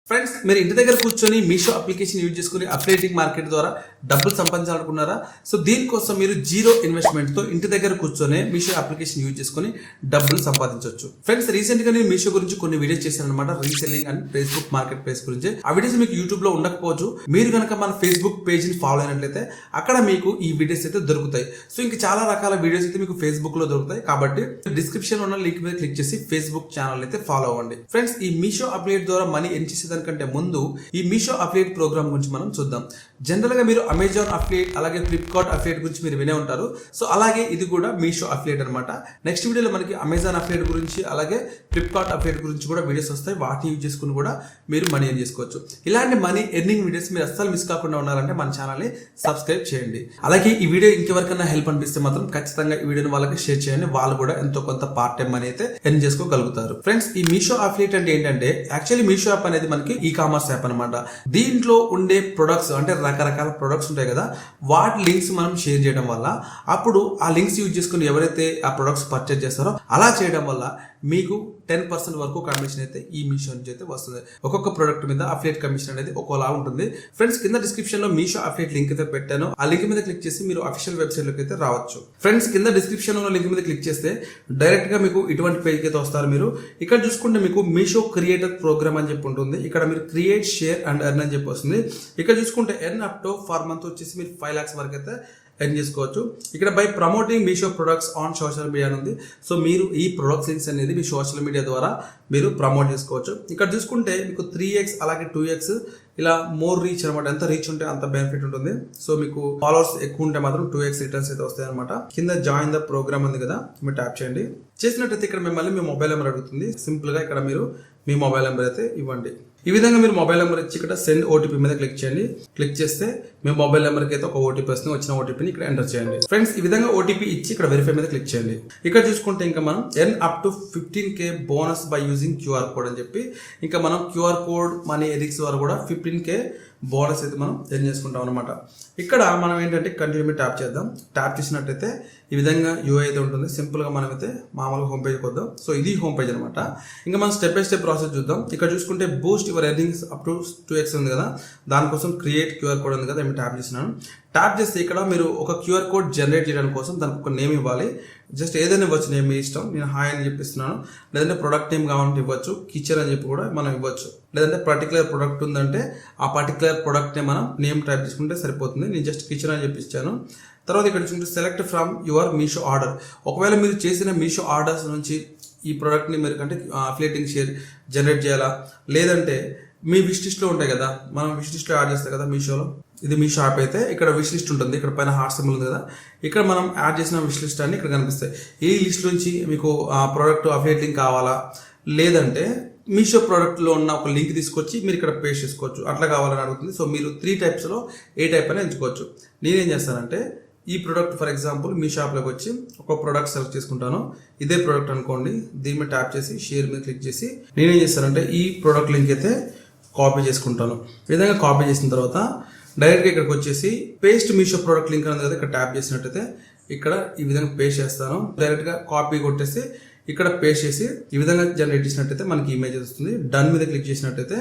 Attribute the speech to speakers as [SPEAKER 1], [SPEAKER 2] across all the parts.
[SPEAKER 1] Friends, మీరు ఇంటి దగ్గర కూర్చొని మీషో అప్లికేషన్ యూజ్ చేసుకుని అప్డేటింగ్ మార్కెట్ ద్వారా డబ్బులు సంపాదించాలనుకున్నారా? సో దీనికోసం మీరు జీరో ఇన్వెస్ట్మెంట్ తో ఇంటి దగ్గర కూర్చొని మీషో అప్లికేషన్ యూజ్ చేసుకుని డబ్బులు సంపాదించవచ్చు. ఫ్రెండ్స్, రీసెంట్ గా నేను మీషో గురించి కొన్ని వీడియోస్ చేశాను అనమాట, reselling and Facebook market place గురించి. ఆ వీడియోస్ మీకు యూట్యూబ్ లో ఉండకపోవచ్చు. మీరు కనుక మన ఫేస్బుక్ పేజ్ ని ఫాలో అయినట్లయితే అక్కడ మీకు ఈ వీడియోస్ అయితే దొరుకుతాయి. సో ఇంకా చాలా రకాల వీడియోస్ అయితే మీకు ఫేస్బుక్ లో దొరుకుతాయి. కాబట్టి డిస్క్రిప్షన్ ఉన్న లింక్ మీద క్లిక్ చేసి ఫేస్బుక్ ఛానల్ అయితే ఫాలో అవ్వండి. ఫ్రెండ్స్, ఈ మీషో అప్డేట్ ద్వారా మనీ ఎర్న్ చేసేదానికంటే ముందు ఈ మీషో అఫిలియేట్ ప్రోగ్రామ్ గురించి మనం చూద్దాం. జనరల్ గా మీరు అమెజాన్ అఫిలియేట్ అలాగే ఫ్లిప్కార్ట్ అఫిలియేట్ గురించి మీరు వినే ఉంటారు. సో అలాగే ఇది కూడా మీషో అఫిలియేట్ అనమాట. నెక్స్ట్ వీడియోలో మనకి అమెజాన్ అఫిలియేట్ గురించి అలాగే ఫ్లిప్కార్ట్ అఫిలియేట్ గురించి కూడా వీడియోస్ వస్తాయి. వాటిని యూజ్ చేసుకుని కూడా మీరు మనీ ఎర్న్ చేసుకోవచ్చు. ఇలాంటి మనీ ఎర్నింగ్ వీడియోస్ మీరు అస్సలు మిస్ కాకుండా ఉండాలంటే మన ఛానల్ ని సబ్స్క్రైబ్ చేయండి. అలాగే ఈ వీడియో ఇంకెవరికైనా హెల్ప్ అనిపిస్తే మాత్రం ఖచ్చితంగా ఈ వీడియోని వాళ్ళకి షేర్ చేయండి. వాళ్ళు కూడా ఎంతో కొంత పార్ట్ టైం మనీ అయితే ఎర్న్ చేసుకోగలుగుతారు. ఫ్రెండ్స్, ఈ మీషో అఫిలియేట్ అంటే ఏంటంటే యాక్చువల్లీ మీషో యాప్ అనేది మనకి ఈ కామర్స్ యాప్ అనమాట. దీంట్లో ఉండే ప్రొడక్ట్స్ అంటే రకరకాల ప్రొడక్ట్స్ ఉంటాయి కదా, వాటి లింక్స్ మనం షేర్ చేయడం వల్ల అప్పుడు ఆ లింక్స్ యూజ్ చేసుకుని ఎవరైతే ఆ ప్రొడక్ట్స్ పర్చేజ్ చేస్తారో అలా చేయడం వల్ల మీకు 10% వరకు కమిషన్ అయితే ఈ మీషో నుంచి అయితే వస్తుంది. ఒక్కొక్క ప్రొడక్ట్ మీద అఫిలియేట్ కమిషన్ అనేది ఒక్కోలా ఉంటుంది. ఫ్రెండ్స్, కింద డిస్క్రిప్షన్ లో మీషో అఫిలియేట్ లింక్ అయితే పెట్టాను. ఆ లింక్ మీద క్లిక్ చేసి మీరు అఫీషియల్ వెబ్సైట్ లోకి అయితే రావచ్చు. ఫ్రెండ్స్, కింద డిస్క్రిప్షన్ లో లింక్ మీద క్లిక్ చేస్తే డైరెక్ట్ గా మీకు ఇటువంటి పేజ్ అయితే వస్తారు. మీరు ఇక్కడ చూసుకుంటే మీకు మీషో క్రియేటర్ ప్రోగ్రామ్ అని చెప్పి ఉంటుంది. ఇక్కడ మీరు క్రియేట్, షేర్ అండ్ ఎర్న్ అని చెప్పి వస్తుంది. ఇక్కడ చూసుకుంటే ఎర్న్ అప్ టు 4 months వచ్చేసి మీరు 5 lakhs వరకు అయితే ఎర్న్ చేసుకోవచ్చు. ఇక్కడ by promoting Meesho products on social media ఉంది. సో మీరు ఈ ప్రొడక్ట్స్ లింక్స్ అనేది మీ సోషల్ మీడియా ద్వారా మీరు ప్రమోట్ చేసుకోవచ్చు. ఇక్కడ చూసుకుంటే మీకు 3x అలాగే 2x ఇలా మోర్ రీచ్ అనమాట. ఎంత రీచ్ ఉంటే అంత బెనిఫిట్ ఉంటుంది. సో మీకు ఫాలోవర్స్ ఎక్కువ ఉంటే మాత్రం 2x రిటర్న్స్ అయితే వస్తాయి అనమాట. కింద జాయిన్ ద ప్రోగ్రామ్ ఉంది కదా, మీరు ట్యాప్ చేయండి. చేసినట్టయితే ఇక్కడ మిమ్మల్ని మీ మొబైల్ నెంబర్ అడుగుతుంది. సింపుల్ గా ఇక్కడ మీరు మీ మొబైల్ నెంబర్ అయితే ఇవ్వండి. ఈ విధంగా మీరు మొబైల్ నెంబర్ ఇచ్చి ఇక్కడ సెండ్ ఓటీపీ మీద క్లిక్ చేయండి. క్లిక్ చేస్తే మీ మొబైల్ నెంబర్కి అయితే ఒక ఓటీపీ వస్తుంది. వచ్చిన ఓటీపీని ఇక్కడ ఎంటర్ చేయండి. ఫ్రెండ్స్, ఈ విధంగా ఓటీపీ ఇచ్చి ఇక్కడ వెరిఫై మీద క్లిక్ చేయండి. ఇక్కడ చూసుకుంటే ఇంకా మనం earn up to 15K bonus by using QR code అని చెప్పి ఇంకా మనం క్యూఆర్ కోడ్ మనీ ఎరిక్స్ ద్వారా కూడా 15K బోనస్ అయితే మనం ఎర్న్ చేసుకుంటాం అనమాట. ఇక్కడ మనం ఏంటంటే కంటిన్యూ ట్యాప్ చేద్దాం. ట్యాప్ చేసినట్టయితే ఈ విధంగా యూఐ అయితే ఉంటుంది. సింపుల్ గా మనం అయితే మామూలుగా హోమ్ పేజ్కి వద్దాం. సో ఇది హోమ్ పేజ్ అనమాట. ఇంకా మనం స్టెప్ బై స్టెప్ ప్రాసెస్ చూద్దాం. ఇక్కడ చూసుకుంటే Boost your earnings up to 2x ఉంది కదా, దానికోసం క్రియేట్ క్యూఆర్ కోడ్ ఉంది కదా, నేను ట్యాప్ చేసినాను. ట్యాప్ చేస్తే ఇక్కడ మీరు ఒక క్యూఆర్ కోడ్ జనరేట్ చేయడానికి కోసం దానికి ఒక నేమ్ ఇవ్వాలి. జస్ట్ ఏదైనా ఇవ్వచ్చు, నేమ్ మీ ఇష్టం. నేను హాయ్ అని చెప్పిస్తున్నాను. లేదంటే ప్రొడక్ట్ నేమ్ కావాలంటే ఇవ్వచ్చు, కిచెన్ అని చెప్పి కూడా మనం ఇవ్వచ్చు. లేదంటే పర్టికులర్ ప్రొడక్ట్ ఉందంటే ఆ పర్టికులర్ ప్రొడక్ట్ నే మనం నేమ్ టైప్ చేసుకుంటే సరిపోతుంది. నేను జస్ట్ కిచెన్ అని చెప్పిస్తాను. తర్వాత ఇక్కడ చూసుకుంటే select from your Meesho order. ఒకవేళ మీరు చేసిన మీషో ఆర్డర్స్ నుంచి ఈ ప్రోడక్ట్ ని మీరు అంటే అఫిలియేటింగ్ షేర్ జనరేట్ చేయాలా, లేదంటే మీ విష్ లిస్ట్ లో ఉంటాయి కదా, మనం విష్ లిస్ట్ లో యాడ్ చేస్తాం కదా మీషోలో. ఇది మీషో యాప్ అయితే ఇక్కడ విష్ లిస్ట్ ఉంటుంది. ఇక్కడ పైన హార్ట్ సింబల్ ఉంది కదా, ఇక్కడ మనం యాడ్ చేసిన విష్ లిస్ట్ అన్ని ఇక్కడ కనిపిస్తాయి. ఈ లిస్ట్ నుంచి మీకు ఆ ప్రోడక్ట్ అఫిలియేట్ లింక్ కావాలా, లేదంటే మీషో ప్రోడక్ట్ లో ఉన్న ఒక లింక్ తీసుకొచ్చి మీరు ఇక్కడ పేస్ట్ చేసుకోవచ్చు. అట్లా కావాలని అడుగుతుంది. సో మీరు 3 types లో ఏ టైప్ అయినా ఎంచుకోవచ్చు. నేనేం చేస్తానంటే ఈ ప్రోడక్ట్ ఫర్ ఎగ్జాంపుల్ మీ షాప్లోకి వచ్చి ఒక ప్రోడక్ట్ సెలెక్ట్ చేసుకుంటాను. ఇదే ప్రోడక్ట్ అనుకోండి. దీని మీద ట్యాప్ చేసి షేర్ మీద క్లిక్ చేసి నేనేం చేస్తానంటే ఈ ప్రోడక్ట్ లింక్ అయితే కాపీ చేసుకుంటాను. ఈ విధంగా కాపీ చేసిన తర్వాత డైరెక్ట్గా ఇక్కడికి వచ్చేసి పేస్ట్ మీషో ప్రోడక్ట్ లింక్ అనేది కదా, ఇక్కడ ట్యాప్ చేసినట్టయితే ఇక్కడ ఈ విధంగా పేస్ట్ చేస్తాను. డైరెక్ట్గా కాపీ కొట్టేసి ఇక్కడ పేస్ట్ చేసి ఈ విధంగా జనరేట్ చేసినట్టయితే మనకి ఇమేజ్ వస్తుంది. డన్ మీద క్లిక్ చేసినట్టయితే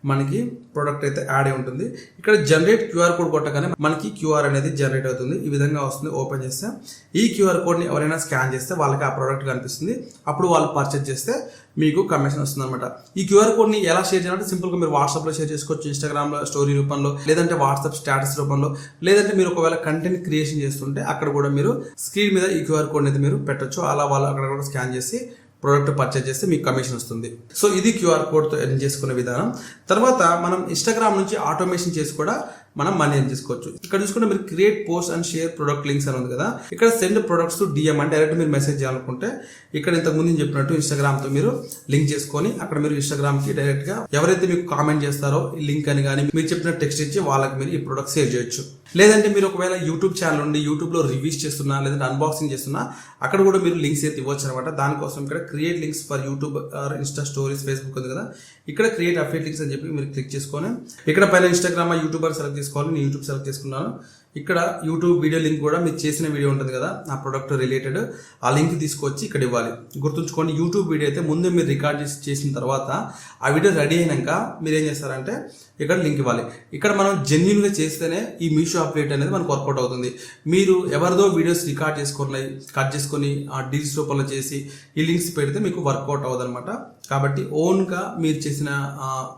[SPEAKER 1] మనకి ప్రోడక్ట్ అయితే యాడ్ అయి ఉంటుంది. ఇక్కడ జనరేట్ క్యూఆర్ కోడ్ కొట్టగానే మనకి క్యూఆర్ అనేది జనరేట్ అవుతుంది. ఈ విధంగా వస్తుంది. ఓపెన్ చేస్తే ఈ క్యూఆర్ కోడ్ ని ఎవరైనా స్కాన్ చేస్తే వాళ్ళకి ఆ ప్రోడక్ట్ కనిపిస్తుంది. అప్పుడు వాళ్ళు పర్చేజ్ చేస్తే మీకు కమిషన్ వస్తుంది అనమాట. ఈ క్యూఆర్ కోడ్ ని ఎలా షేర్ చేయాలంటే సింపుల్ గా మీరు వాట్సాప్ లో షేర్ చేసుకోవచ్చు, ఇన్స్టాగ్రామ్ లో స్టోరీ రూపంలో, లేదంటే వాట్సాప్ స్టేటస్ రూపంలో, లేదంటే మీరు ఒకవేళ కంటెంట్ క్రియేషన్ చేస్తుంటే అక్కడ కూడా మీరు స్క్రీన్ మీద ఈ క్యూఆర్ కోడ్ అయితే మీరు పెట్టొచ్చు. అలా వాళ్ళు అక్కడ కూడా స్కాన్ చేసి ప్రోడక్ట్ పర్చేజ్ చేస్తే మీకు కమిషన్ వస్తుంది. సో ఇది క్యూఆర్ కోడ్ తో ఎర్న్ చేసుకునే విధానం. తర్వాత మనం ఇన్స్టాగ్రామ్ నుంచి ఆటోమేషన్ చేసి కూడా మనం మనీ ఎర్న్ చేసుకోవచ్చు. ఇక్కడ చూసుకుంటే మీరు create post and share product links అని ఉంది కదా, ఇక్కడ సెండ్ ప్రొడక్ట్స్ టు డిఎం అంటే డైరెక్ట్ మీరు మెసేజ్ చేయాలనుకుంటే ఇక్కడ ఇంతకు ముందు చెప్పినట్టు ఇన్స్టాగ్రామ్ తో మీరు లింక్ చేసుకొని అక్కడ మీరు ఇన్స్టాగ్రామ్ కి డైరెక్ట్ గా ఎవరైతే మీకు కామెంట్ చేస్తారో ఈ లింక్ అని కానీ మీరు చెప్పిన టెక్స్ట్ ఇచ్చి వాళ్ళకి మీరు ఈ ప్రొడక్ట్ సేవ్ చేయొచ్చు. లేదంటే మీరు ఒకవేళ యూట్యూబ్ ఛానల్ ఉండి యూట్యూబ్ లో రివ్యూస్ చేస్తున్నా, లేదంటే అన్బాక్సింగ్ చేస్తున్నా, అక్కడ కూడా మీరు లింక్స్ అయితే ఇవ్వచ్చు అనమాట. దానికోసం ఇక్కడ create links for YouTube or Insta stories Facebook ఉంది కదా, ఇక్కడ క్రియేట్ అఫిలియేట్ లింక్స్ అని చెప్పి మీరు క్లిక్ చేసుకొని ఇక్కడ పైన ఇన్స్టాగ్రామ్ యూట్యూబర్ సెలెక్ట్ చేసుకోవాలి. నేను యూట్యూబ్ సెలెక్ట్ చేసుకున్నాను. ఇక్కడ యూట్యూబ్ వీడియో లింక్ కూడా మీరు చేసిన వీడియో ఉంటుంది కదా ఆ ప్రొడక్ట్ రిలేటెడ్, ఆ లింక్ తీసుకొచ్చి ఇక్కడ ఇవ్వాలి. గుర్తుంచుకోండి, యూట్యూబ్ వీడియో అయితే ముందు మీరు రికార్డ్ చేసిన తర్వాత ఆ వీడియో రెడీ అయినాక మీరు ఏం చేస్తారంటే ఇక్కడ లింక్ ఇవ్వాలి. ఇక్కడ మనం జెన్యున్గా చేస్తేనే ఈ మీషో అప్డేట్ అనేది మనకు వర్కౌట్ అవుతుంది. మీరు ఎవరిదో వీడియోస్ రికార్డ్ కట్ చేసుకొని ఆ డీల్స్ రూపంలో చేసి ఈ లింక్స్ పెడితే మీకు వర్కౌట్ అవ్వదు అనమాట. కాబట్టి ఓన్గా మీరు చేసిన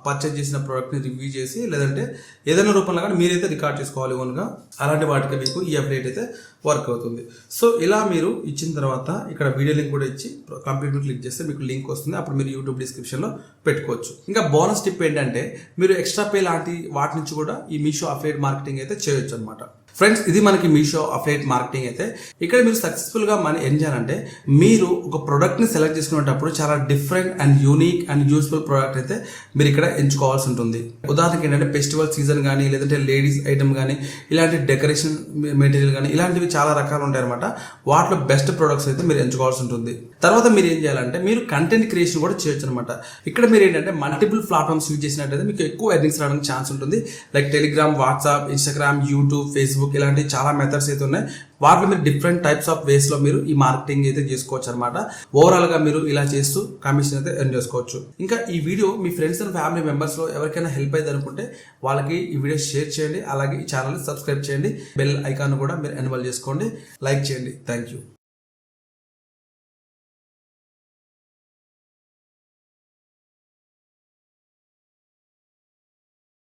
[SPEAKER 1] పర్చేజ్ చేసిన ప్రోడక్ట్ని రివ్యూ చేసి లేదంటే ఏదైనా రూపంలో కానీ మీరైతే రికార్డ్ చేసుకోవాలి ఓన్గా. అలాంటి వాటికి మీకు ఈ అప్డేట్ అయితే వర్క్ అవుతుంది. సో ఇలా మీరు ఇచ్చిన తర్వాత ఇక్కడ వీడియో లింక్ కూడా ఇచ్చి కంప్లీట్ క్లిక్ చేస్తే మీకు లింక్ వస్తుంది. అప్పుడు మీరు యూట్యూబ్ డిస్క్రిప్షన్లో పెట్టుకోవచ్చు. ఇంకా బోనస్ టిప్ ఏంటంటే మీరు ఎక్స్ట్రా పే లాంటి వాటి నుంచి కూడా ఈ మీషో అఫిలియేట్ మార్కెటింగ్ అయితే చేయొచ్చు అనమాట. ఫ్రెండ్స్, ఇది మనకి మీషో అఫిలియేట్ మార్కెటింగ్ అయితే. ఇక్కడ మీరు సక్సెస్ఫుల్గా మనీ ఏం చేయాలంటే మీరు ఒక ప్రోడక్ట్ని సెలెక్ట్ చేసుకునేటప్పుడు చాలా different and unique and useful product అయితే మీరు ఇక్కడ ఎంచుకోవాల్సి ఉంటుంది. ఉదాహరణకి ఏంటంటే ఫెస్టివల్ సీజన్ కానీ లేదంటే లేడీస్ ఐటమ్ కానీ ఇలాంటి డెకరేషన్ మెటీరియల్ కానీ ఇలాంటివి చాలా రకాలు ఉంటాయి అనమాట. వాటిలో బెస్ట్ ప్రొడక్ట్స్ అయితే మీరు ఎంచుకోవాల్సి ఉంటుంది. తర్వాత మీరు ఏం చేయాలంటే మీరు కంటెంట్ క్రియేషన్ కూడా చేయొచ్చు అనమాట. ఇక్కడ మీరు ఏంటంటే మల్టిపుల్ ప్లాట్ఫామ్స్ యూజ్ చేసినట్టయితే మీకు ఎక్కువ ఎర్నింగ్స్ రావడానికి ఛాన్స్ ఉంటుంది. Like Telegram, WhatsApp, Instagram, YouTube, Facebook ఇలాంటి చాలా మెథడ్స్ అయితే ఉన్నాయి. వాటిలో మీరు డిఫరెంట్ టైప్స్ ఆఫ్ వేస్ లో మీరు ఈ మార్కెటింగ్ అయితే చేసుకోవచ్చు అనమాట. ఓవరాల్ గా మీరు ఇలా చేస్తూ కమిషన్ అయితే ఎర్న్ చేసుకోవచ్చు. ఇంకా ఈ video me friends and family members లో ఎవరికైనా హెల్ప్ అయ్యింది అనుకుంటే వాళ్ళకి ఈ వీడియో షేర్ చేయండి. అలాగే ఈ ఛానల్ సబ్స్క్రైబ్ చేయండి. బెల్ ఐకాన్ కూడా మీరు ఎనేబుల్ చేసుకోండి. లైక్ చేయండి. Thank you.